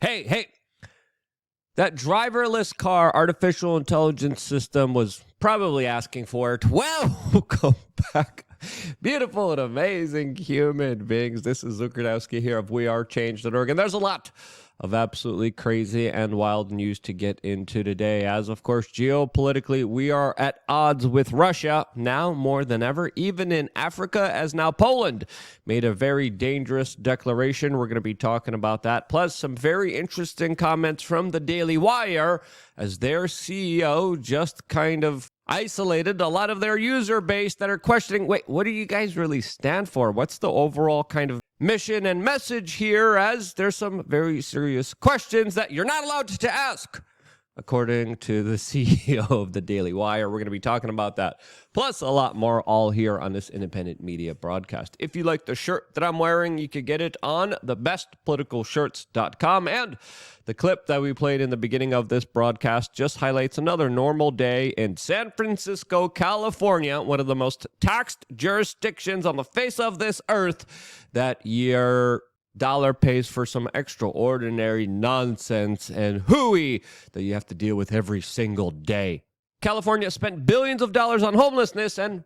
Hey, that driverless car artificial intelligence system was probably asking for it. Welcome back. Beautiful and amazing human beings. This is Lukardowski here of wearechange.org. And there's a lot of absolutely crazy and wild news to get into today. As, of course, geopolitically, we are at odds with Russia now more than ever, even in Africa, as now Poland made a very dangerous declaration. We're going to be talking about that. Plus, some very interesting comments from the Daily Wire as their CEO just kind of isolated a lot of their user base that are questioning, wait, what do you guys really stand for? What's the overall kind of mission and message here, as there's some very serious questions that you're not allowed to ask, according to the CEO of the Daily Wire. We're going to be talking about that, plus a lot more, all here on this independent media broadcast. If you like the shirt that I'm wearing, you can get it on thebestpoliticalshirts.com. And the clip that we played in the beginning of this broadcast just highlights another normal day in San Francisco, California, one of the most taxed jurisdictions on the face of this earth, that your dollar pays for some extraordinary nonsense and hooey that you have to deal with every single day. California spent billions of dollars on homelessness and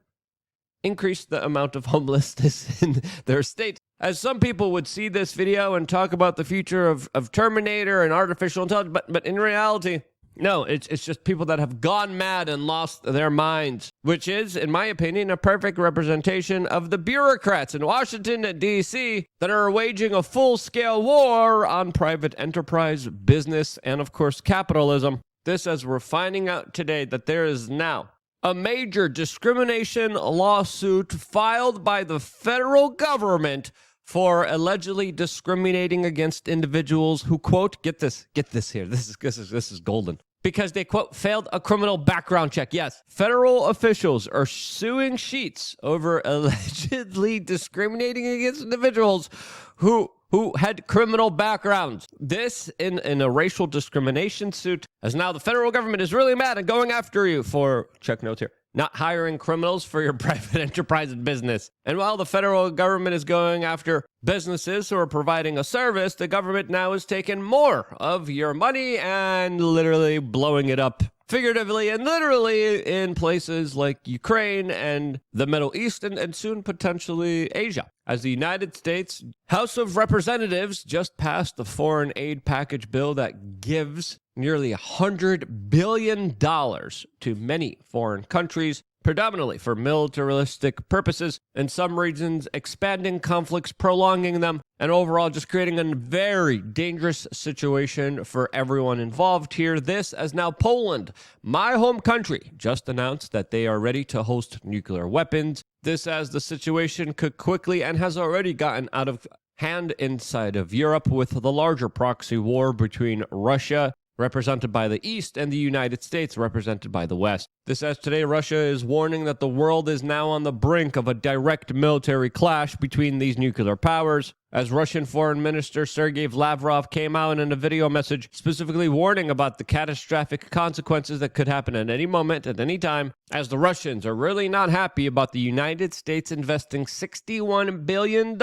increased the amount of homelessness in their state. As some people would see this video and talk about the future of Terminator and artificial intelligence, but in reality, no, it's just people that have gone mad and lost their minds, which is, in my opinion, a perfect representation of the bureaucrats in Washington, D.C. that are waging a full-scale war on private enterprise, business, and, of course, capitalism. This, as we're finding out today, that there is now a major discrimination lawsuit filed by the federal government for allegedly discriminating against individuals who, quote, get this here, this is golden, because they, quote, failed a criminal background check. Yes, federal officials are suing Sheetz over allegedly discriminating against individuals who had criminal backgrounds. This in a racial discrimination suit, as now the federal government is really mad and going after you for, check notes here, not hiring criminals for your private enterprise and business. And while the federal government is going after businesses who are providing a service, the government now is taking more of your money and literally blowing it up, figuratively and literally, in places like Ukraine and the Middle East and soon potentially Asia. As the United States House of Representatives just passed the foreign aid package bill that gives nearly $100 billion to many foreign countries, predominantly for militaristic purposes, in some regions expanding conflicts, prolonging them, and overall just creating a very dangerous situation for everyone involved here. This, as now Poland, my home country, just announced that they are ready to host nuclear weapons. This, as the situation could quickly and has already gotten out of hand inside of Europe, with the larger proxy war between Russia, represented by the East, and the United States, represented by the West. This, as today Russia is warning that the world is now on the brink of a direct military clash between these nuclear powers, as Russian Foreign Minister Sergei Lavrov came out in a video message specifically warning about the catastrophic consequences that could happen at any moment, at any time, as the Russians are really not happy about the United States investing $61 billion,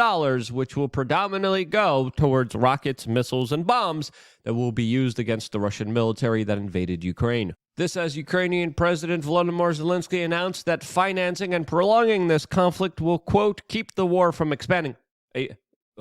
which will predominantly go towards rockets, missiles, and bombs that will be used against the Russian military that invaded Ukraine. This, as Ukrainian President Volodymyr Zelensky announced that financing and prolonging this conflict will, quote, keep the war from expanding.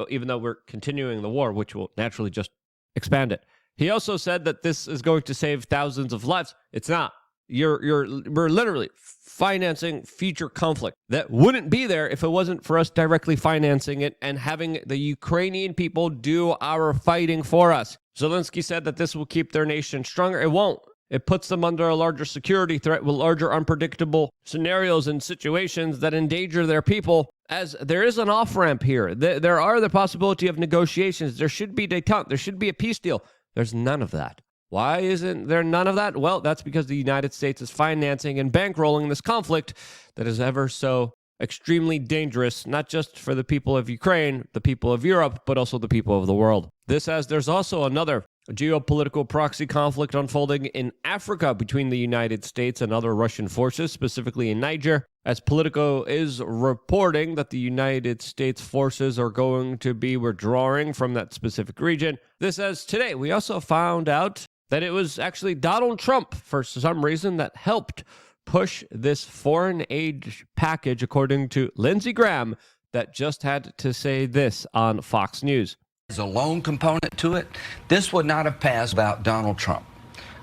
Even though we're continuing the war, which will naturally just expand it. He also said that this is going to save thousands of lives. It's not. We're literally financing future conflict that wouldn't be there if it wasn't for us directly financing it and having the Ukrainian people do our fighting for us. Zelensky said that this will keep their nation stronger. It won't. It puts them under a larger security threat with larger unpredictable scenarios and situations that endanger their people, as there is an off-ramp here. There are the possibility of negotiations. There should be détente. There should be a peace deal. There's none of that. Why isn't there none of that? Well, that's because the United States is financing and bankrolling this conflict that is ever so extremely dangerous, not just for the people of Ukraine, the people of Europe, but also the people of the world. This, as there's also another a geopolitical proxy conflict unfolding in Africa between the United States and other Russian forces, specifically in Niger, as Politico is reporting that the United States forces are going to be withdrawing from that specific region. This as today, we also found out that it was actually Donald Trump, for some reason, that helped push this foreign aid package, according to Lindsey Graham, that just had to say this on Fox News. There's a loan component to it. This would not have passed without Donald Trump.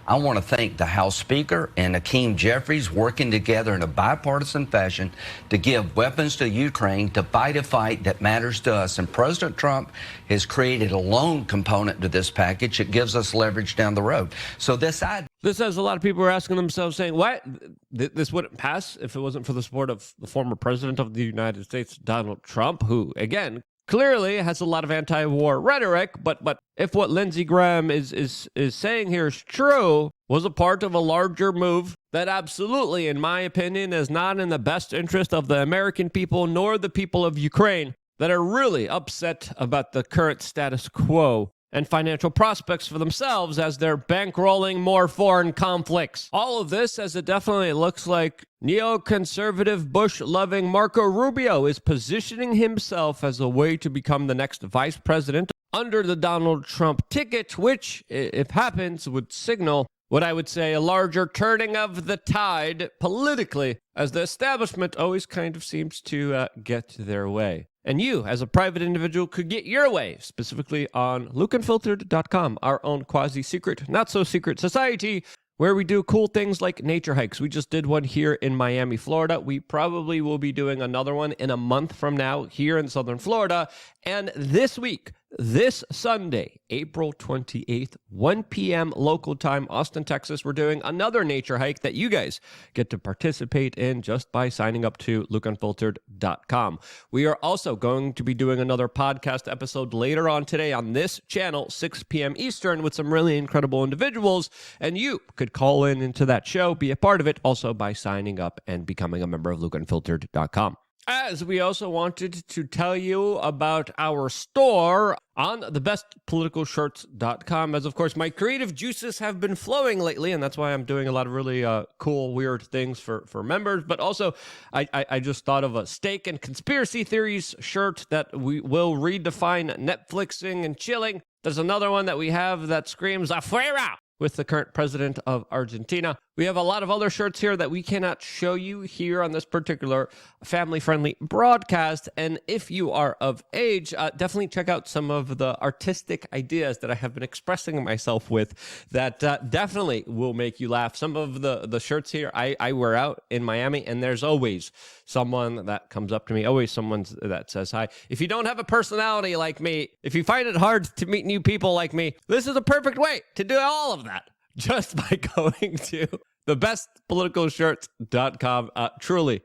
I want to thank the House Speaker and Hakeem Jeffries working together in a bipartisan fashion to give weapons to Ukraine to fight a fight that matters to us. And President Trump has created a loan component to this package that gives us leverage down the road. So this has a lot of people are asking themselves, saying, what? This wouldn't pass if it wasn't for the support of the former president of the United States, Donald Trump, who, again, clearly has a lot of anti-war rhetoric, but if what Lindsey Graham is saying here is true, was a part of a larger move that absolutely, in my opinion, is not in the best interest of the American people nor the people of Ukraine that are really upset about the current status quo and financial prospects for themselves as they're bankrolling more foreign conflicts. All of this, as it definitely looks like neoconservative, Bush-loving Marco Rubio is positioning himself as a way to become the next vice president under the Donald Trump ticket, which, if happens, would signal what I would say a larger turning of the tide politically, as the establishment always kind of seems to get their way. And you, as a private individual, could get your way, specifically on lukeunfiltered.com, our own quasi-secret, not-so-secret society, where we do cool things like nature hikes. We just did one here in Miami, Florida. We probably will be doing another one in a month from now here in Southern Florida. And this week, this Sunday, April 28th, 1 p.m. local time, Austin, Texas, we're doing another nature hike that you guys get to participate in just by signing up to lukeunfiltered.com. We are also going to be doing another podcast episode later on today on this channel, 6 p.m. Eastern, with some really incredible individuals, and you could call in into that show, be a part of it, also by signing up and becoming a member of lukeunfiltered.com. As we also wanted to tell you about our store on thebestpoliticalshirts.com, as of course my creative juices have been flowing lately, and that's why I'm doing a lot of really cool, weird things for members. But also, I just thought of a steak and conspiracy theories shirt that we will redefine Netflixing and chilling. There's another one that we have that screams afuera with the current president of Argentina. We have a lot of other shirts here that we cannot show you here on this particular family-friendly broadcast. And if you are of age, definitely check out some of the artistic ideas that I have been expressing myself with that definitely will make you laugh. Some of the shirts here I wear out in Miami, and there's always someone that comes up to me, always someone that says hi. If you don't have a personality like me, if you find it hard to meet new people like me, this is a perfect way to do all of that, just by going to thebestpoliticalshirts.com. Truly,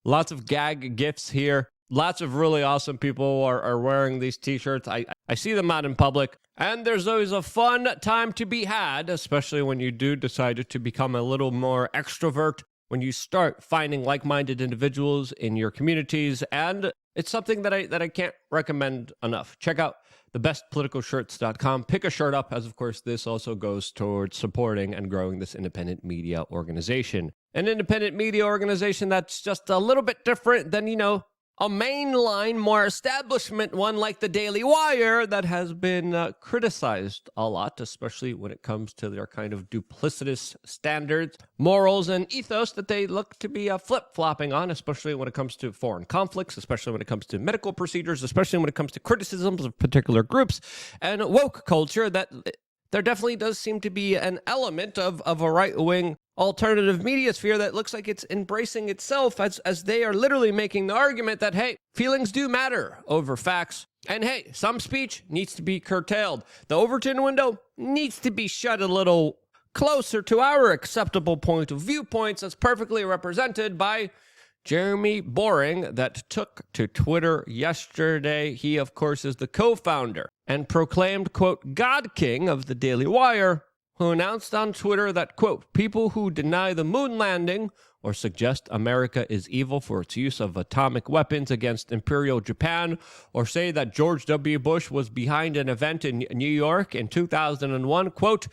lots of gag gifts here. Lots of really awesome people are wearing these t-shirts. I see them out in public, and there's always a fun time to be had, especially when you do decide to become a little more extrovert, when you start finding like-minded individuals in your communities, and it's something that I can't recommend enough. Check out thebestpoliticalshirts.com. Pick a shirt up, as of course this also goes towards supporting and growing this independent media organization. An independent media organization that's just a little bit different than, a mainline, more establishment one like the Daily Wire that has been criticized a lot, especially when it comes to their kind of duplicitous standards, morals, and ethos that they look to be flip-flopping on, especially when it comes to foreign conflicts, especially when it comes to medical procedures, especially when it comes to criticisms of particular groups, and woke culture, that there definitely does seem to be an element of a right-wing alternative media sphere that looks like it's embracing itself as they are literally making the argument that, hey, feelings do matter over facts. And hey, some speech needs to be curtailed. The Overton window needs to be shut a little closer to our acceptable point of viewpoints, as perfectly represented by Jeremy Boring, that took to Twitter yesterday. He, of course, is the co-founder and proclaimed, quote, God King of the Daily Wire, who announced on Twitter that, quote, people who deny the moon landing or suggest America is evil for its use of atomic weapons against Imperial Japan, or say that George W. Bush was behind an event in New York in 2001, quote,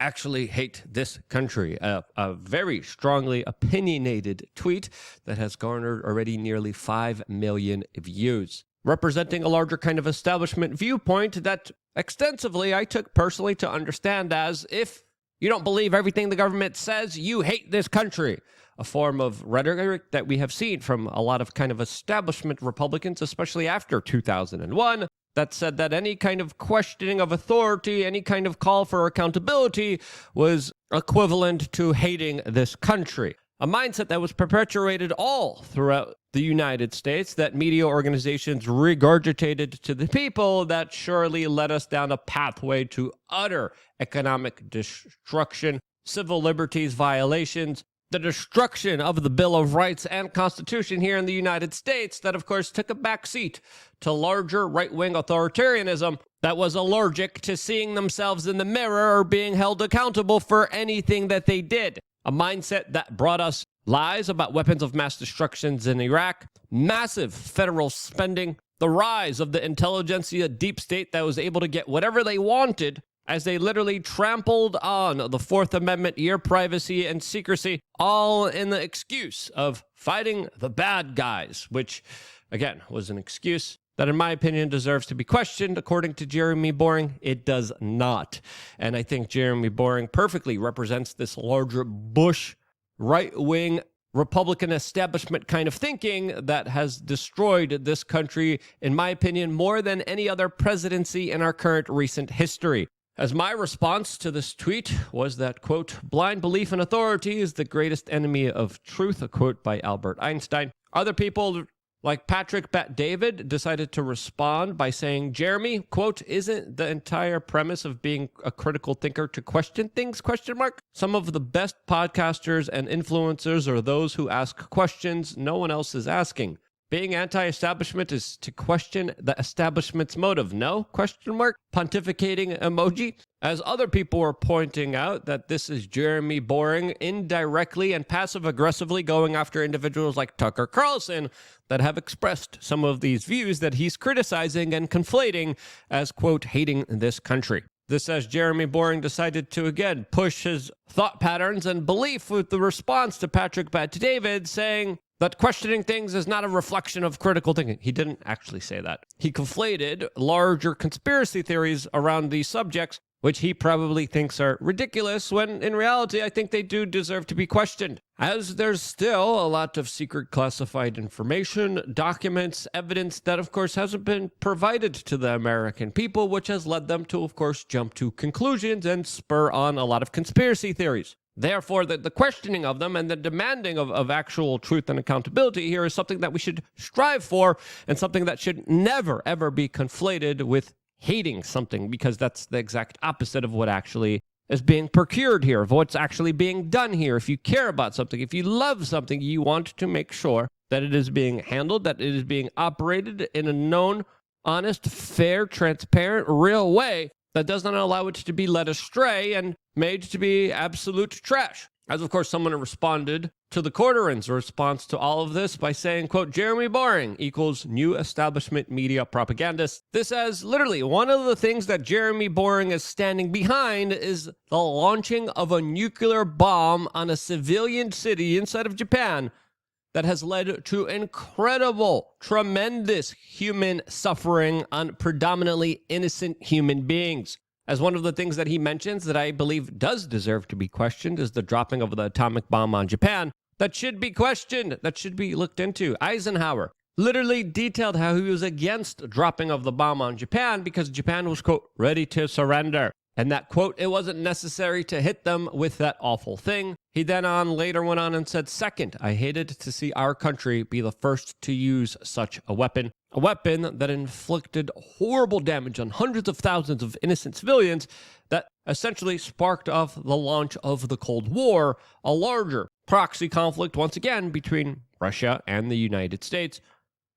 actually hate this country. A very strongly opinionated tweet that has garnered already nearly 5 million views, representing a larger kind of establishment viewpoint that extensively I took personally to understand as, if you don't believe everything the government says, you hate this country. A form of rhetoric that we have seen from a lot of kind of establishment Republicans, especially after 2001, that said that any kind of questioning of authority, any kind of call for accountability was equivalent to hating this country. A mindset that was perpetuated all throughout the United States, that media organizations regurgitated to the people, that surely led us down a pathway to utter economic destruction, civil liberties violations, the destruction of the Bill of Rights and Constitution here in the United States, that of course took a backseat to larger right-wing authoritarianism that was allergic to seeing themselves in the mirror or being held accountable for anything that they did. A mindset that brought us lies about weapons of mass destructions in Iraq, massive federal spending, the rise of the intelligentsia deep state that was able to get whatever they wanted as they literally trampled on the Fourth Amendment, your privacy and secrecy, all in the excuse of fighting the bad guys, which, again, was an excuse that, in my opinion, deserves to be questioned. According to Jeremy Boring, it does not. And I think Jeremy Boring perfectly represents this larger Bush right-wing Republican establishment kind of thinking that has destroyed this country, in my opinion, more than any other presidency in our current recent history. As my response to this tweet was that, quote, blind belief in authority is the greatest enemy of truth, a quote by Albert Einstein. Other people like Patrick Bet-David decided to respond by saying, Jeremy, quote, isn't the entire premise of being a critical thinker to question things, question mark? Some of the best podcasters and influencers are those who ask questions no one else is asking. Being anti-establishment is to question the establishment's motive. No? Question mark? Pontificating emoji? As other people were pointing out that this is Jeremy Boring indirectly and passive-aggressively going after individuals like Tucker Carlson that have expressed some of these views that he's criticizing and conflating as, quote, hating this country. This as Jeremy Boring decided to, again, push his thought patterns and belief with the response to Patrick Bet-David saying that questioning things is not a reflection of critical thinking. He didn't actually say that. He conflated larger conspiracy theories around these subjects, which he probably thinks are ridiculous, when in reality, I think they do deserve to be questioned. As there's still a lot of secret classified information, documents, evidence that, of course, hasn't been provided to the American people, which has led them to, of course, jump to conclusions and spur on a lot of conspiracy theories. Therefore, the questioning of them and the demanding of actual truth and accountability here is something that we should strive for, and something that should never, ever be conflated with hating something, because that's the exact opposite of what actually is being procured here, of what's actually being done here. If you care about something, if you love something, you want to make sure that it is being handled, that it is being operated in a known, honest, fair, transparent, real way that does not allow it to be led astray and made to be absolute trash. As, of course, someone responded to the Quarteran's response to all of this by saying, quote, Jeremy Boring equals new establishment media propagandist. This as literally one of the things that Jeremy Boring is standing behind is the launching of a nuclear bomb on a civilian city inside of Japan that has led to incredible, tremendous human suffering on predominantly innocent human beings. As one of the things that he mentions that I believe does deserve to be questioned is the dropping of the atomic bomb on Japan. That should be questioned. That should be looked into. Eisenhower literally detailed how he was against dropping of the bomb on Japan because Japan was, quote, ready to surrender. And that, quote, it wasn't necessary to hit them with that awful thing. He then later went on and said, second, I hated to see our country be the first to use such a weapon that inflicted horrible damage on hundreds of thousands of innocent civilians that essentially sparked off the launch of the Cold War, a larger proxy conflict, once again, between Russia and the United States,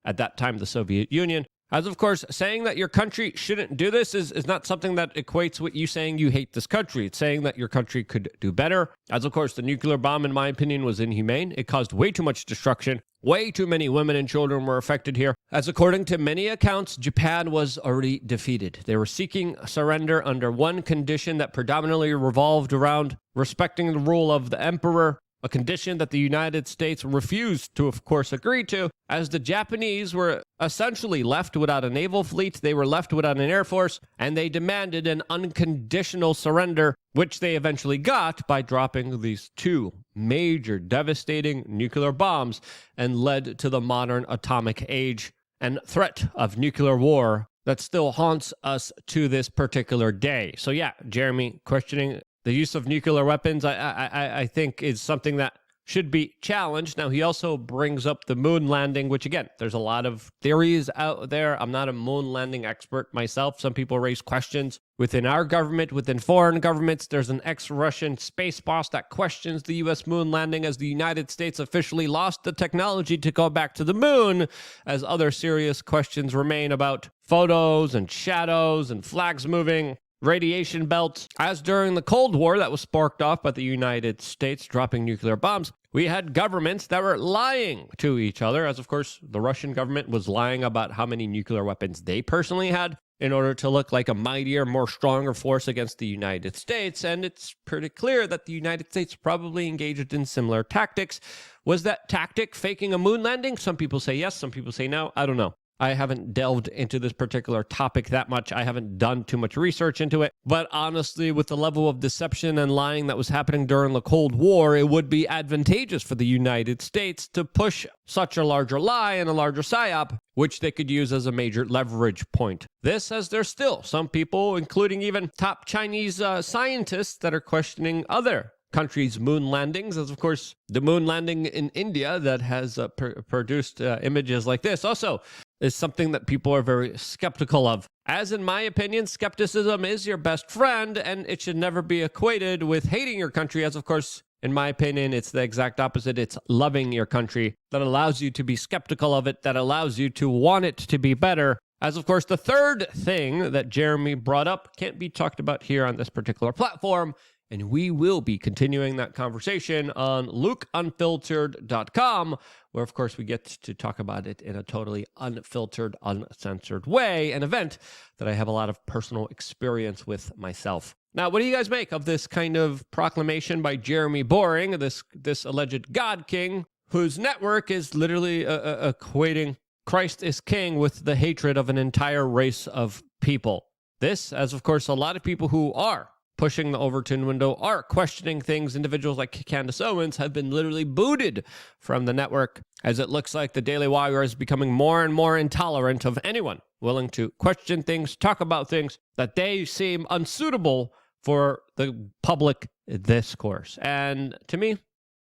at that time the Soviet Union, As of course, saying that your country shouldn't do this is not something that equates with you saying you hate this country. It's saying that your country could do better. As of course, the nuclear bomb, in my opinion, was inhumane. It caused way too much destruction. Way too many women and children were affected here. As according to many accounts, Japan was already defeated. They were seeking surrender under one condition that predominantly revolved around respecting the rule of the emperor, a condition that the United States refused to, of course, agree to, as the Japanese were essentially left without a naval fleet, they were left without an air force, and they demanded an unconditional surrender, which they eventually got by dropping these two major devastating nuclear bombs, and led to the modern atomic age and threat of nuclear war that still haunts us to this particular day. So yeah, Jeremy, questioning the use of nuclear weapons, I think, is something that should be challenged. Now, he also brings up the moon landing, which, again, there's a lot of theories out there. I'm not a moon landing expert myself. Some people raise questions within our government, within foreign governments. There's an ex-Russian space boss that questions the U.S. moon landing as the United States officially lost the technology to go back to the moon, as other serious questions remain about photos and shadows and flags moving, radiation belts. As during the Cold War that was sparked off by the United States dropping nuclear bombs, we had governments that were lying to each other, as of course the Russian government was lying about how many nuclear weapons they personally had in order to look like a mightier, more stronger force against the United States. And it's pretty clear that the United States probably engaged in similar tactics. Was that tactic faking a moon landing? Some people say yes, some people say no. I don't know. I haven't delved into this particular topic that much. I haven't done too much research into it. But honestly, with the level of deception and lying that was happening during the Cold War, it would be advantageous for the United States to push such a larger lie and a larger psyop, which they could use as a major leverage point. This, as there's still some people, including even top Chinese scientists, that are questioning other countries' moon landings, as of course the moon landing in India that has produced images like this also is something that people are very skeptical of. As in my opinion, skepticism is your best friend, and it should never be equated with hating your country, as of course, in my opinion, it's the exact opposite. It's loving your country that allows you to be skeptical of it, that allows you to want it to be better. As of course, the third thing that Jeremy brought up can't be talked about here on this particular platform, and we will be continuing that conversation on lukeunfiltered.com, where, of course, we get to talk about it in a totally unfiltered, uncensored way, an event that I have a lot of personal experience with myself. Now, what do you guys make of this kind of proclamation by Jeremy Boring, this alleged God King, whose network is literally equating Christ is King with the hatred of an entire race of people? This, as of course, a lot of people who are pushing the Overton window, are questioning things. Individuals like Candace Owens have been literally booted from the network, as it looks like the Daily Wire is becoming more and more intolerant of anyone willing to question things, talk about things that they seem unsuitable for the public discourse. And to me,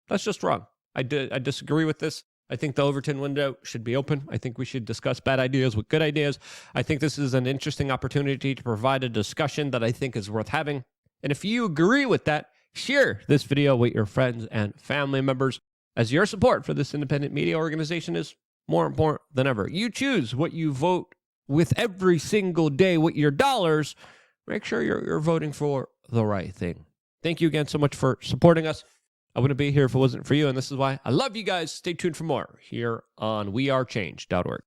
that's just wrong. I disagree with this. I think the Overton window should be open. I think we should discuss bad ideas with good ideas. I think this is an interesting opportunity to provide a discussion that I think is worth having. And if you agree with that, share this video with your friends and family members, as your support for this independent media organization is more important than ever. You choose what you vote with every single day with your dollars. Make sure you're voting for the right thing. Thank you again so much for supporting us. I wouldn't be here if it wasn't for you, and this is why I love you guys. Stay tuned for more here on wearechange.org.